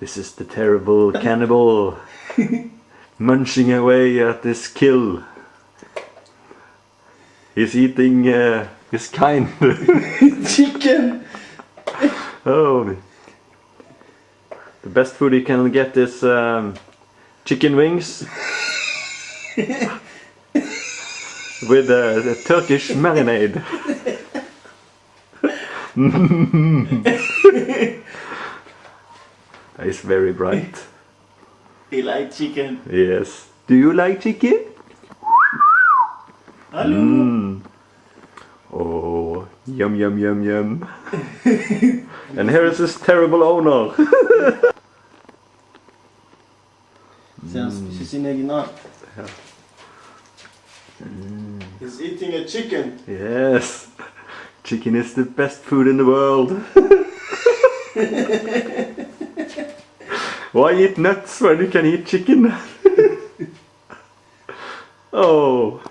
This is the terrible cannibal munching away at this kill. He's eating his kind. Chicken! Oh, the best food you can get is chicken wings with a Turkish marinade. It's very bright. He likes chicken. Yes. Do you like chicken? Hello. Oh, yum yum yum yum. And here is his terrible owner. Ser sin egen art. He's eating a chicken. Yes. Chicken is the best food in the world. Why eat nuts when you can eat chicken? Oh.